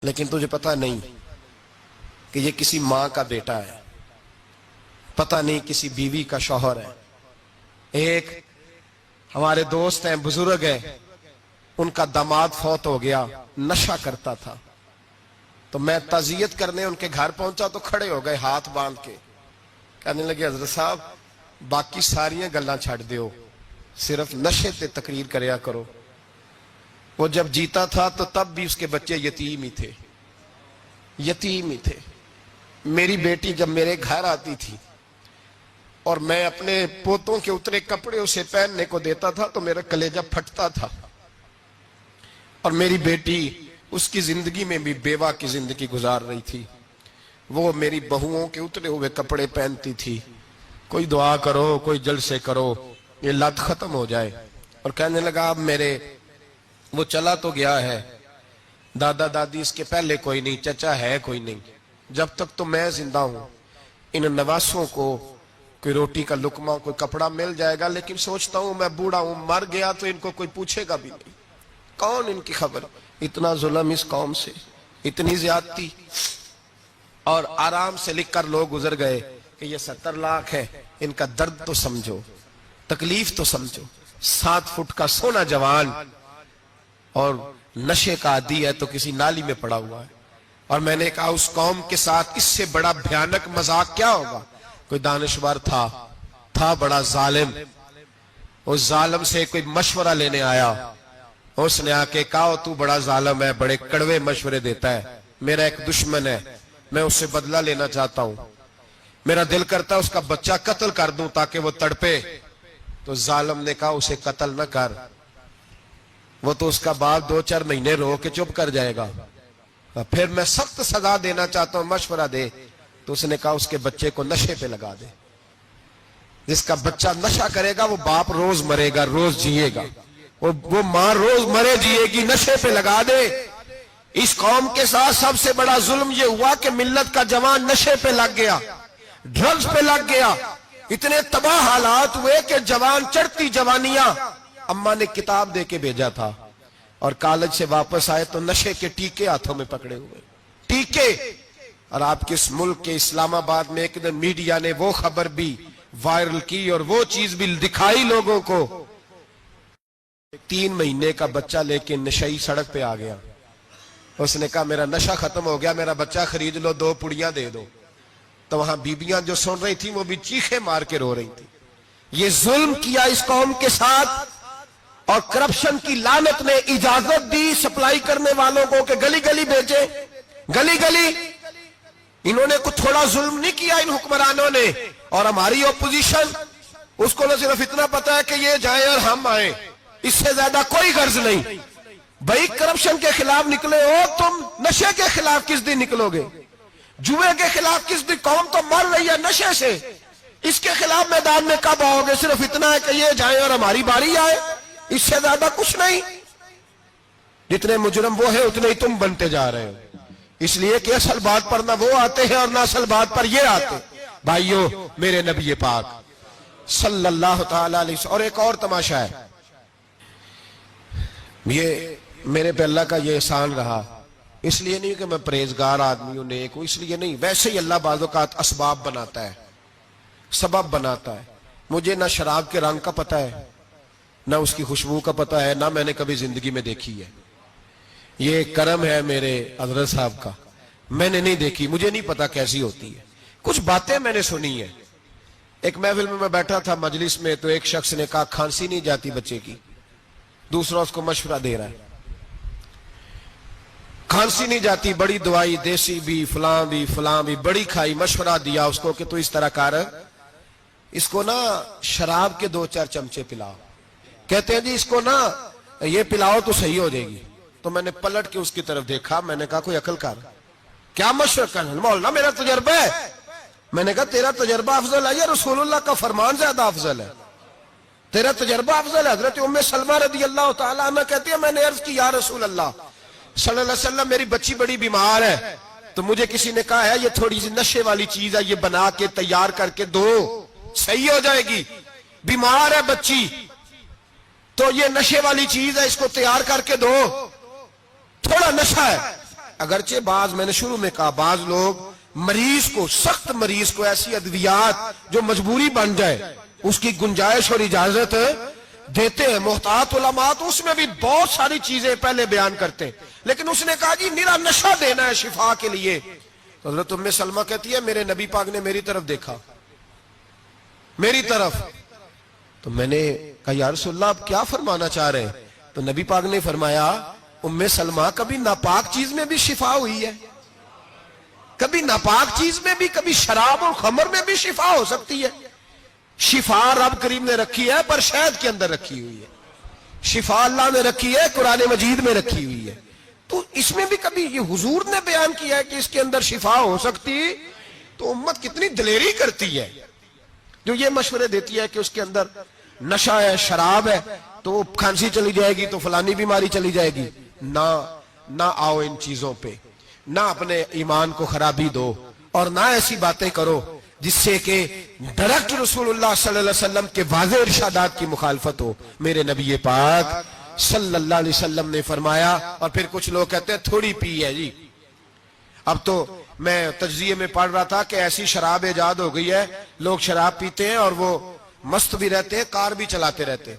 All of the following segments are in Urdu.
لیکن تجھے پتہ نہیں کہ یہ کسی ماں کا بیٹا ہے، پتہ نہیں کسی بیوی کا شوہر ہے۔ ایک ہمارے دوست ہیں، بزرگ ہیں، ان کا داماد فوت ہو گیا، نشہ کرتا تھا، تو میں تعزیت کرنے ان کے گھر پہنچا تو کھڑے ہو گئے ہاتھ باندھ کے، کہنے لگے حضرت صاحب باقی ساریاں گلاں چھڑ دیو، صرف نشے تے تقریر کریا کرو۔ وہ جب جیتا تھا تو تب بھی اس کے بچے یتیم ہی تھے، یتیم ہی تھے۔ میری بیٹی جب میرے گھر آتی تھی اور میں اپنے پوتوں کے اترے کپڑے اسے پہننے کو دیتا تھا تو میرا کلیجہ پھٹتا تھا، اور میری بیٹی اس کی زندگی میں بھی بیوہ کی زندگی گزار رہی تھی، وہ میری بہوؤں کے اترے ہوئے کپڑے پہنتی تھی۔ کوئی دعا کرو، کوئی جلسے کرو، یہ لت ختم ہو جائے۔ اور کہنے لگا اب میرے وہ چلا تو گیا ہے، دادا دادی اس کے پہلے کوئی نہیں، چچا ہے کوئی نہیں، جب تک تو میں زندہ ہوں ان نواسوں کو کوئی روٹی کا لقمہ، کوئی کپڑا مل جائے گا، لیکن سوچتا ہوں میں بوڑھا ہوں، مر گیا تو ان کو کوئی پوچھے گا بھی نہیں، کون ان کی خبر۔ اتنا ظلم اس قوم سے، اتنی زیادتی، اور آرام سے لکھ کر لوگ گزر گئے کہ یہ 70 لاکھ ہے، ان کا درد تو سمجھو، تکلیف تو سمجھو۔ 7 فٹ کا سونا جوان اور نشے کا عادی ہے تو کسی نالی میں پڑا ہوا ہے۔ اور میں نے کہا اس قوم کے ساتھ اس سے بڑا بھیانک مذاق کیا ہوگا۔ کوئی دانشور تھا بڑا ظالم، اس ظالم سے کوئی مشورہ لینے آیا، اس نے آ کے کہا تو بڑا ظالم ہے، بڑے کڑوے مشورے دیتا ہے، میرا ایک دشمن ہے، میں اس سے بدلہ لینا چاہتا ہوں، میرا دل کرتا ہے اس کا بچہ قتل کر دوں تاکہ وہ تڑپے۔ تو ظالم نے کہا اسے قتل نہ کر، وہ تو اس کا باپ 2-4 مہینے رو کے چپ کر جائے گا، پھر میں سخت سزا دینا چاہتا ہوں، مشورہ دے۔ تو اس نے کہا اس کے بچے کو نشے پہ لگا دے، جس کا بچہ نشہ کرے گا وہ باپ روز مرے گا، روز جیے گا، وہ ماں روز مرے جیے گی، نشے پہ لگا دے۔ اس قوم کے ساتھ سب سے بڑا ظلم یہ ہوا کہ ملت کا جوان نشے پہ لگ گیا، ڈرگز پہ لگ گیا، اتنے تباہ حالات ہوئے کہ جوان چڑھتی جوانیاں، اماں نے کتاب دے کے بھیجا تھا، اور کالج سے واپس آئے تو نشے کے ٹیکے ہاتھوں میں پکڑے ہوئے، ٹیکے۔ اور آپ کے اس ملک کے اسلام آباد میں ایک دن میڈیا نے وہ خبر بھی وائرل کی اور وہ چیز بھی دکھائی لوگوں کو، 3 مہینے کا بچہ لے کے نشئی سڑک پہ آ گیا، اس نے کہا میرا نشہ ختم ہو گیا، میرا بچہ خرید لو، 2 پڑیاں دے دو۔ تو وہاں بیبیاں جو سن رہی تھیں وہ بھی چیخیں مار کے رو رہی تھیں۔ یہ ظلم کیا اس قوم کے ساتھ، اور کرپشن کی لعنت نے اجازت دی سپلائی کرنے والوں کو کہ گلی گلی بیچے، گلی گلی۔ انہوں نے کچھ تھوڑا ظلم نہیں کیا ان حکمرانوں نے، اور ہماری اپوزیشن اس کو نہ صرف اتنا پتا ہے کہ یہ جائیں اور ہم آئیں، اس سے زیادہ کوئی غرض نہیں۔ بھائی کرپشن کے خلاف نکلے ہو تم، نشے کے خلاف کس دن نکلو گے؟ جوئے کے خلاف کس دن؟ قوم تو مر رہی ہے نشے سے، اس کے خلاف میدان میں کب آؤ گے؟ صرف اتنا ہے کہ یہ جائیں اور ہماری باری آئے، اس سے زیادہ کچھ نہیں۔ جتنے مجرم وہ ہیں اتنے ہی تم بنتے جا رہے ہو، اس لیے کہ اصل بات پر نہ وہ آتے ہیں اور نہ اصل بات پر یہ آتے۔ بھائیو، میرے نبی پاک صلی اللہ تعالی علیہ وسلم، اور ایک اور تماشا ہے، یہ میرے پہ اللہ کا یہ احسان رہا، اس لیے نہیں کہ میں پرہیزگار آدمی ہوں، نیک ہوں، اس لیے نہیں، ویسے ہی اللہ بعض اوقات اسباب بناتا ہے، سبب بناتا ہے۔ مجھے نہ شراب کے رنگ کا پتہ ہے، نہ اس کی خوشبو کا پتہ ہے، نہ میں نے کبھی زندگی میں دیکھی ہے، یہ کرم ہے میرے حضرت صاحب کا، میں نے نہیں دیکھی، مجھے نہیں پتا کیسی ہوتی ہے، کچھ باتیں میں نے سنی ہیں۔ ایک محفل میں بیٹھا تھا مجلس میں، تو ایک شخص نے کہا کھانسی نہیں جاتی بچے کی، دوسرا اس کو مشورہ دے رہا ہے، کھانسی نہیں جاتی، بڑی دوائی دیسی بھی فلاں بھی بڑی کھائی، مشورہ دیا اس کو کہ تو اس طرح کر، اس کو نا شراب کے 2-4 چمچے پلاؤ، کہتے ہیں جی اس کو نا یہ پلاؤ تو صحیح ہو جائے گی۔ تو میں نے پلٹ کے اس کی طرف دیکھا، میں نے کہا کوئی عقل کر، کیا مشورہ کرنا؟ مولانا میرا تجربہ ہے۔ میں نے کہا تیرا تجربہ افضل ہے یا رسول اللہ کا فرمان زیادہ افضل ہے؟ تیرا تجربہ افضل ہے۔ حضرت ام سلمہ رضی اللہ تعالیٰ عنہ کہتی ہے میں نے عرض کی یا رسول اللہ صلی اللہ علیہ وسلم میری بچی بڑی بیمار ہے، تو مجھے کسی نے کہا ہے یہ تھوڑی سی نشے والی چیز ہے، یہ بنا کے تیار کر کے دو، صحیح ہو جائے گی، بیمار ہے بچی تو یہ نشے والی چیز ہے، اس کو تیار کر کے دو، تھوڑا نشہ ہے۔ اگرچہ بعض میں نے شروع میں کہا بعض لوگ مریض کو سخت مریض کو ایسی ادویات جو مجبوری بن جائے اس کی گنجائش اور اجازت دیتے ہیں. محتاط علماء تو اس میں بھی بہت ساری چیزیں پہلے بیان کرتے ہیں, لیکن اس نے کہا جی میرا نشہ دینا ہے شفا کے لیے. حضرت ام سلمہ کہتی ہے میرے نبی پاک نے میری طرف دیکھا, میری طرف, تو میں نے کہا یا رسول اللہ آپ کیا فرمانا چاہ رہے ہیں؟ تو نبی پاک نے فرمایا ام سلمہ کبھی ناپاک چیز میں بھی شفا ہوئی ہے, کبھی ناپاک چیز میں بھی, کبھی شراب اور خمر میں بھی شفا ہو سکتی ہے. شفا رب کریم نے رکھی ہے پر شہد کے اندر رکھی ہوئی ہے, شفا اللہ نے رکھی ہے قرآن مجید میں رکھی ہوئی ہے. تو اس میں بھی کبھی یہ حضور نے بیان کیا ہے کہ اس کے اندر شفا ہو سکتی, تو امت کتنی دلیری کرتی ہے جو یہ مشورے دیتی ہے کہ اس کے اندر نشہ ہے, شراب ہے, تو کھانسی چلی جائے گی تو فلانی بیماری چلی جائے گی. نہ آؤ ان چیزوں پہ, نہ اپنے ایمان کو خرابی دو, اور نہ ایسی باتیں کرو جس سے کہ ڈائریکٹ رسول اللہ صلی اللہ علیہ وسلم کے واضح ارشادات کی مخالفت ہو. میرے نبی پاک صلی اللہ علیہ وسلم نے فرمایا, اور پھر کچھ لوگ کہتے ہیں تھوڑی پی ہے جی. اب تو میں تجزیے میں پڑھ رہا تھا کہ ایسی شراب ایجاد ہو گئی ہے, لوگ شراب پیتے ہیں اور وہ مست بھی رہتے ہیں, کار بھی چلاتے رہتے ہیں,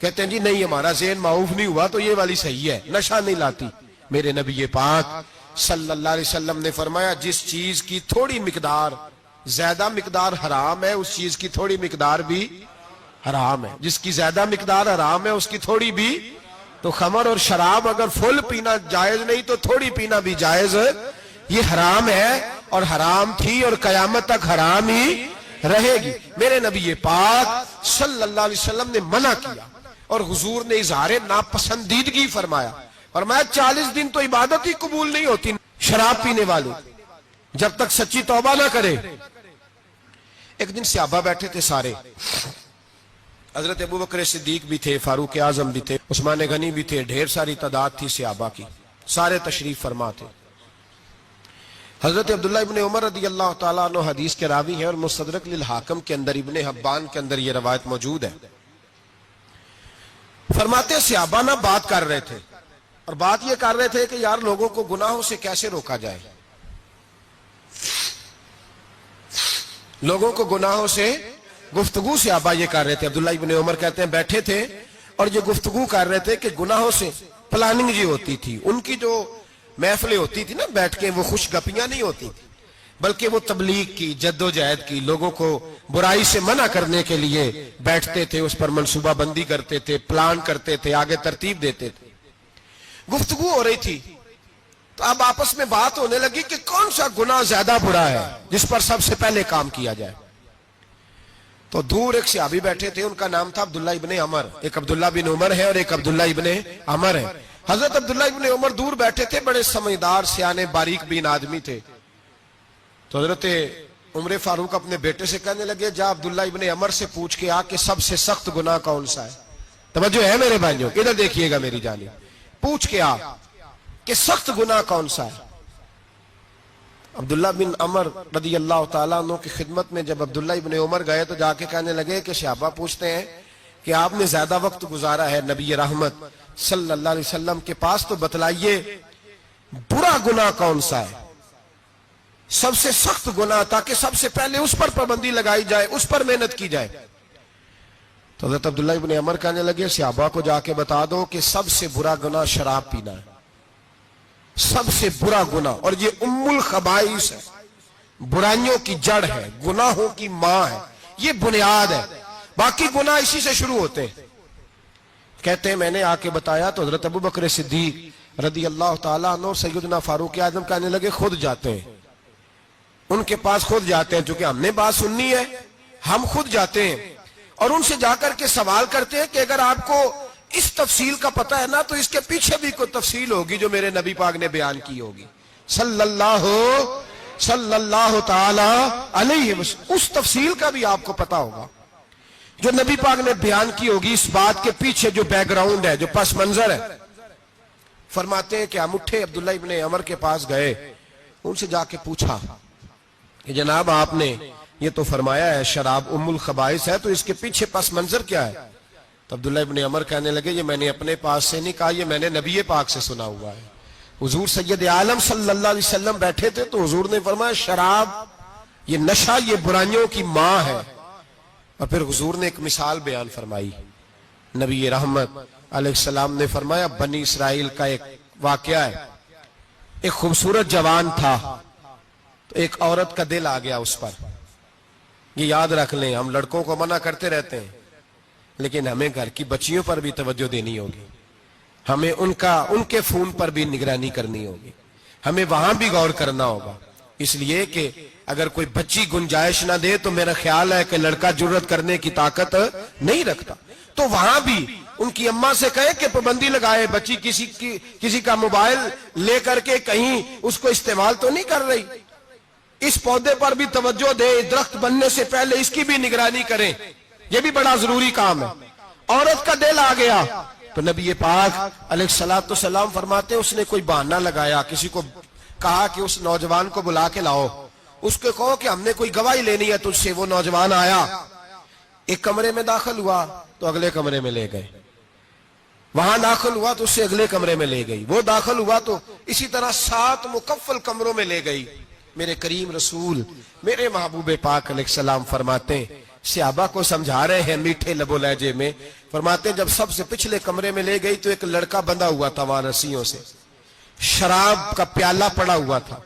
کہتے ہیں جی نہیں ہمارا ذہن معاف نہیں ہوا تو یہ والی صحیح ہے, نشہ نہیں لاتی. میرے نبی پاک صلی اللہ علیہ وسلم نے فرمایا جس چیز کی تھوڑی مقدار, زیادہ مقدار حرام ہے اس چیز کی تھوڑی مقدار بھی حرام ہے. جس کی زیادہ مقدار حرام ہے اس کی تھوڑی بھی. تو خمر اور شراب اگر فل پینا جائز نہیں تو تھوڑی پینا بھی جائز, یہ حرام ہے اور حرام تھی اور قیامت تک حرام ہی رہے گی. میرے نبی پاک صلی اللہ علیہ وسلم نے منع کیا اور حضور نے اظہار ناپسندیدگی فرمایا, فرمایا 40 دن تو عبادت ہی قبول نہیں ہوتی شراب پینے والے جب تک سچی توبہ نہ کرے. ایک دن صحابہ بیٹھے تھے سارے, حضرت ابو بکر صدیق بھی تھے, فاروق اعظم بھی تھے, عثمان غنی بھی تھے, ڈھیر ساری تعداد تھی صحابہ کی, سارے تشریف فرما تھے. حضرت عبداللہ ابن عمر رضی اللہ تعالیٰ عنہ حدیث کے راوی ہیں اور مستدرک للحاکم کے اندر, ابن حبان کے اندر یہ روایت موجود ہے. فرماتے صحابہ نہ بات کر رہے تھے, اور بات یہ کر رہے تھے کہ یار لوگوں کو گناہوں سے کیسے روکا جائے, لوگوں کو گناہوں سے گفتگو صحابہ یہ کر رہے تھے. عبداللہ ابن عمر کہتے ہیں بیٹھے تھے اور یہ گفتگو کر رہے تھے کہ گناہوں سے پلاننگ جی ہوتی تھی, ان کی جو محفلیں ہوتی تھی نا بیٹھ کے, وہ خوش گپیاں نہیں ہوتی تھی بلکہ وہ تبلیغ کی, جد و جہد کی, لوگوں کو برائی سے منع کرنے کے لیے بیٹھتے تھے, اس پر منصوبہ بندی کرتے تھے, پلان کرتے تھے, آگے ترتیب دیتے تھے. گفتگو ہو رہی تھی تو اب آپس میں بات ہونے لگی کہ کون سا گناہ زیادہ برا ہے جس پر سب سے پہلے کام کیا جائے. تو دور ایک صحابی بیٹھے تھے, ان کا نام تھا عبداللہ ابن عمر. ایک عبداللہ بن عمر ہے اور ایک عبداللہ ابن عمر ہے. حضرت عبداللہ ابن عمر دور بیٹھے تھے, بڑے سمجھدار سیانے باریک بین آدمی تھے. تو حضرت عمر فاروق اپنے بیٹے سے کہنے لگے جا عبداللہ ابن عمر سے پوچھ کے آ کہ سب سے سخت گناہ کون سا ہے. توجہ ہے میرے بھائیوں, ادھر دیکھیے گا میری جانب, پوچھ کے آ کہ سخت گناہ کون سا ہے. عبداللہ بن عمر رضی اللہ تعالیٰ عنہ کی خدمت میں جب عبداللہ ابن عمر گئے تو جا کے کہنے لگے کہ صحابہ پوچھتے ہیں کہ آپ نے زیادہ وقت گزارا ہے نبی رحمت صلی اللہ علیہ وسلم کے پاس, تو بتلائیے برا گناہ کون سا ہے, سب سے سخت گناہ, تاکہ سب سے پہلے اس پر پابندی لگائی جائے, اس پر محنت کی جائے. تو حضرت عبداللہ ابن عمر کہنے لگے صحابہ کو جا کے بتا دو کہ سب سے برا گناہ شراب پینا ہے, سب سے برا گناہ, اور یہ ام الخبائث ہے, برائیوں کی جڑ ہے, گناہوں کی ماں ہے, یہ بنیاد ہے, باقی گناہ اسی سے شروع ہوتے ہیں. کہتے ہیں میں نے آ کے بتایا تو حضرت ابو بکر صدیق رضی اللہ تعالیٰ عنہ سیدنا فاروق اعظم کہنے لگے خود جاتے ہیں, ان کے پاس خود جاتے ہیں, چونکہ ہم نے بات سننی ہے ہم خود جاتے ہیں اور ان سے جا کر کے سوال کرتے ہیں کہ اگر آپ کو اس تفصیل کا پتہ ہے نا تو اس کے پیچھے بھی کوئی تفصیل ہوگی جو میرے نبی پاک نے بیان کی ہوگی صلی اللہ تعالی علیہ وسلم, اس تفصیل کا بھی آپ کو پتہ ہوگا جو نبی پاک نے بیان کی ہوگی, اس بات کے پیچھے جو بیک گراؤنڈ ہے, جو پس منظر ہے. فرماتے ہیں کہ ہم اٹھے, عبداللہ ابن عمر کے پاس گئے, ان سے جا کے پوچھا کہ جناب آپ نے یہ تو فرمایا ہے شراب ام الخبائث ہے, تو اس کے پیچھے پس منظر کیا ہے؟ تو عبداللہ ابن عمر کہنے لگے یہ میں نے اپنے پاس سے نہیں کہا, یہ میں نے نبی پاک سے سنا ہوا ہے حضور سید عالم صلی اللہ علیہ وسلم بیٹھے تھے تو حضور نے فرمایا شراب یہ نشہ یہ برائیوں کی ماں ہے. اور پھر حضور نے ایک مثال بیان فرمائی. نبی رحمت علیہ السلام نے فرمایا بنی اسرائیل کا ایک واقعہ ہے. ایک خوبصورت جوان تھا تو ایک عورت کا دل آ گیا اس پر. یہ یاد رکھ لیں, ہم لڑکوں کو منع کرتے رہتے ہیں لیکن ہمیں گھر کی بچیوں پر بھی توجہ دینی ہوگی, ہمیں ان کے فون پر بھی نگرانی کرنی ہوگی, ہمیں وہاں بھی غور کرنا ہوگا. اس لیے کہ اگر کوئی بچی گنجائش نہ دے تو میرا خیال ہے کہ لڑکا جرت کرنے کی طاقت نہیں رکھتا. تو وہاں بھی ان کی اماں سے کہے کہ پابندی لگائے, بچی کسی کا موبائل لے کر کے کہیں اس کو استعمال تو نہیں کر رہی, اس پودے پر بھی توجہ دے, درخت بننے سے پہلے اس کی بھی نگرانی کریں, یہ بھی بڑا ضروری کام ہے. عورت کا دل آ گیا تو نبی پاک علیہ الصلوۃ والسلام فرماتے اس نے کوئی بہانہ لگایا, کسی کو کہا کہ اس نوجوان کو بلا کے لاؤ, اس کو کہو کہ ہم نے کوئی گواہی لینی ہے تجھ سے. وہ نوجوان آیا, ایک کمرے میں داخل ہوا تو اگلے کمرے میں لے گئے, وہاں داخل ہوا تو اس سے اگلے کمرے میں لے گئی, وہ داخل ہوا تو اسی طرح 7 مکفل کمروں میں لے گئی. میرے کریم رسول میرے محبوب پاک علیہ السلام فرماتے ہیں, صحابہ کو سمجھا رہے ہیں میٹھے لب و لہجے میں, فرماتے جب سب سے پچھلے کمرے میں لے گئی تو ایک لڑکا بندھا ہوا تھا وہاں رسیوں سے, شراب کا پیالہ پڑا ہوا تھا.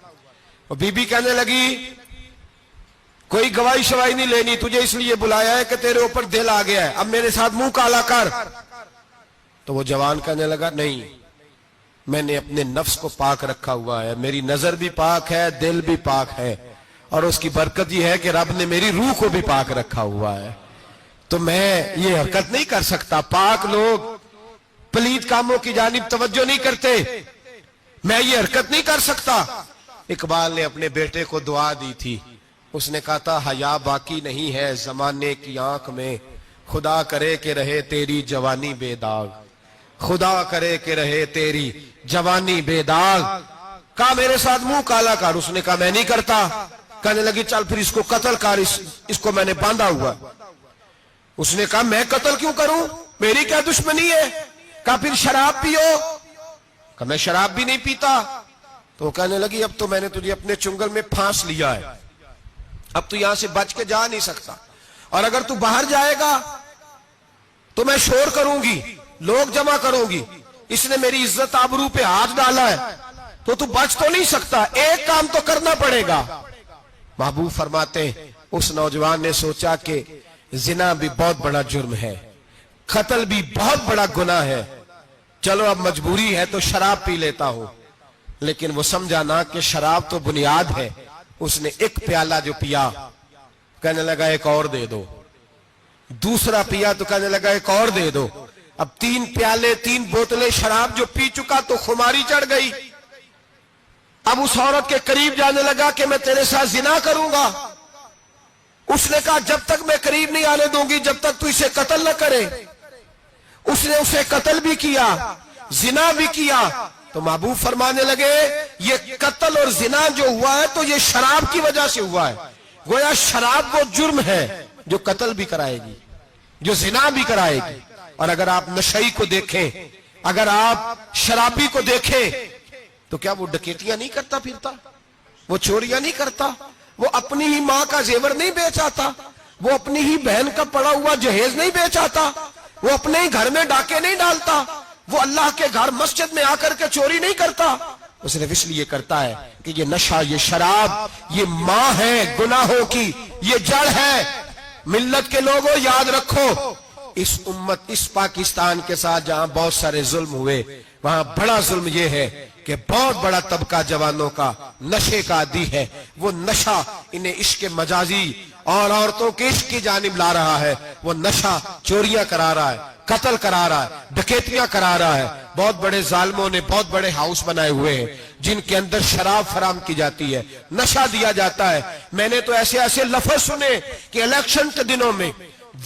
اور بی بی کہنے لگی کوئی گواہی شواہی نہیں لینی, تجھے اس لیے بلایا ہے کہ تیرے اوپر دل آ گیا ہے, اب میرے ساتھ منہ کالا کر. تو وہ جوان کہنے لگا نہیں, میں نے اپنے نفس کو پاک رکھا ہوا ہے, میری نظر بھی پاک ہے, دل بھی پاک ہے, اور اس کی برکت یہ ہے کہ رب نے میری روح کو بھی پاک رکھا ہوا ہے, تو میں یہ حرکت نہیں کر سکتا. پاک لوگ پلید کاموں کی جانب توجہ نہیں کرتے, میں یہ حرکت نہیں کر سکتا. اقبال نے اپنے بیٹے کو دعا دی تھی, اس نے کہا تھا حیا باقی نہیں ہے زمانے کی آنکھ میں, خدا کرے کہ رہے تیری جوانی بے داغ, خدا کرے کہ رہے تیری جوانی بے داغ. کہا میرے ساتھ منہ کالا کر, اس نے کہا میں نہیں کرتا. کہنے لگی چل پھر اس کو قتل کر, اس کو میں نے باندھا ہوا. اس نے کہا میں قتل کیوں کروں, میری کیا دشمنی ہے. کہا پھر شراب پیو, کہا میں شراب بھی نہیں پیتا. تو کہنے لگی اب تو میں نے تجھے اپنے چنگل میں پھانس لیا ہے, اب تو یہاں سے بچ کے جا نہیں سکتا, اور اگر تو باہر جائے گا تو میں شور کروں گی, لوگ جمع کروں گی, اس نے میری عزت آبرو پہ ہاتھ ڈالا ہے, تو بچ تو نہیں سکتا, ایک کام تو کرنا پڑے گا. محبوب فرماتے ہیں اس نوجوان نے سوچا کہ زنا بھی بہت بڑا جرم ہے, قتل بھی بہت بڑا گناہ ہے, چلو اب مجبوری ہے تو شراب پی لیتا ہوں. لیکن وہ سمجھا نہ کہ شراب تو بنیاد ہے. اس نے ایک پیالہ جو پیا, کہنے لگا ایک اور دے دو. دوسرا پیا تو کہنے لگا ایک اور دے دو. اب 3 پیالے 3 بوتلیں شراب جو پی چکا تو خماری چڑھ گئی. اب اس عورت کے قریب جانے لگا کہ میں تیرے ساتھ زنا کروں گا. اس نے کہا جب تک میں قریب نہیں آنے دوں گی جب تک تو اسے قتل نہ کرے. اس نے اسے قتل بھی کیا, زنا بھی کیا. تو محبوب فرمانے لگے یہ قتل اور زنا جو ہوا ہے تو یہ شراب کی وجہ سے ہوا ہے. گویا شراب وہ جرم ہے جو قتل بھی کرائے گی, جو زنا بھی کرائے گی. اور اگر آپ نشئی کو دیکھیں, اگر آپ شرابی کو دیکھیں تو کیا وہ ڈکیتیاں نہیں کرتا پھرتا, وہ چوریاں نہیں کرتا, وہ اپنی ہی ماں کا زیور نہیں بیچ آتا, وہ اپنی ہی بہن کا پڑا ہوا جہیز نہیں بیچ آتا, وہ اپنے ہی گھر میں ڈاکے نہیں ڈالتا, وہ اللہ کے گھر مسجد میں آ کر کے چوری نہیں کرتا. وہ صرف اس لیے کرتا ہے کہ یہ نشہ, یہ شراب, یہ ماں ہے گناہوں کی, یہ جڑ ہے. ملت کے لوگوں یاد رکھو, اس امت اس پاکستان کے ساتھ جہاں بہت سارے ظلم ہوئے وہاں بڑا ظلم یہ ہے کہ بہت بڑا طبقہ جوانوں کا نشے کا عادی ہے. وہ نشہ انہیں عشق مجازی اور عورتوں کے عشق کی جانب لا رہا ہے. وہ نشہ چوریاں کرا رہا ہے, قتل کرا رہا ہے, ڈکیتیاں کرا رہا ہے. بہت بڑے ظالموں نے بہت بڑے ہاؤس بنائے ہوئے ہیں جن کے اندر شراب فراہم کی جاتی ہے, نشہ دیا جاتا ہے. میں نے تو ایسے ایسے لفظ سنے کہ الیکشن کے دنوں میں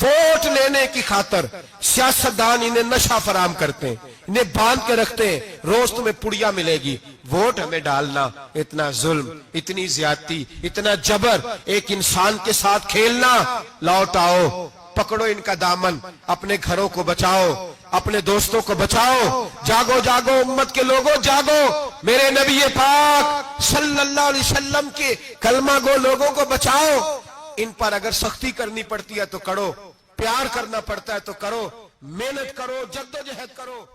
ووٹ لینے کی خاطر سیاستدان انہیں نشہ فراہم کرتے ہیں, انہیں باندھ کے رکھتے ہیں, روز تمہیں پڑیا ملے گی, ووٹ ہمیں ڈالنا. اتنا ظلم, اتنی زیادتی, اتنا جبر, ایک انسان کے ساتھ کھیلنا. لوٹ آؤ, پکڑو ان کا دامن, اپنے گھروں کو بچاؤ, اپنے دوستوں کو بچاؤ. جاگو جاگو امت کے لوگوں جاگو. میرے نبی پاک صلی اللہ علیہ وسلم کے کلمہ گو لوگوں کو بچاؤ. ان پر اگر سختی کرنی پڑتی ہے تو کرو, پیار کرنا پڑتا ہے تو کرو, محنت کرو, جدوجہد کرو.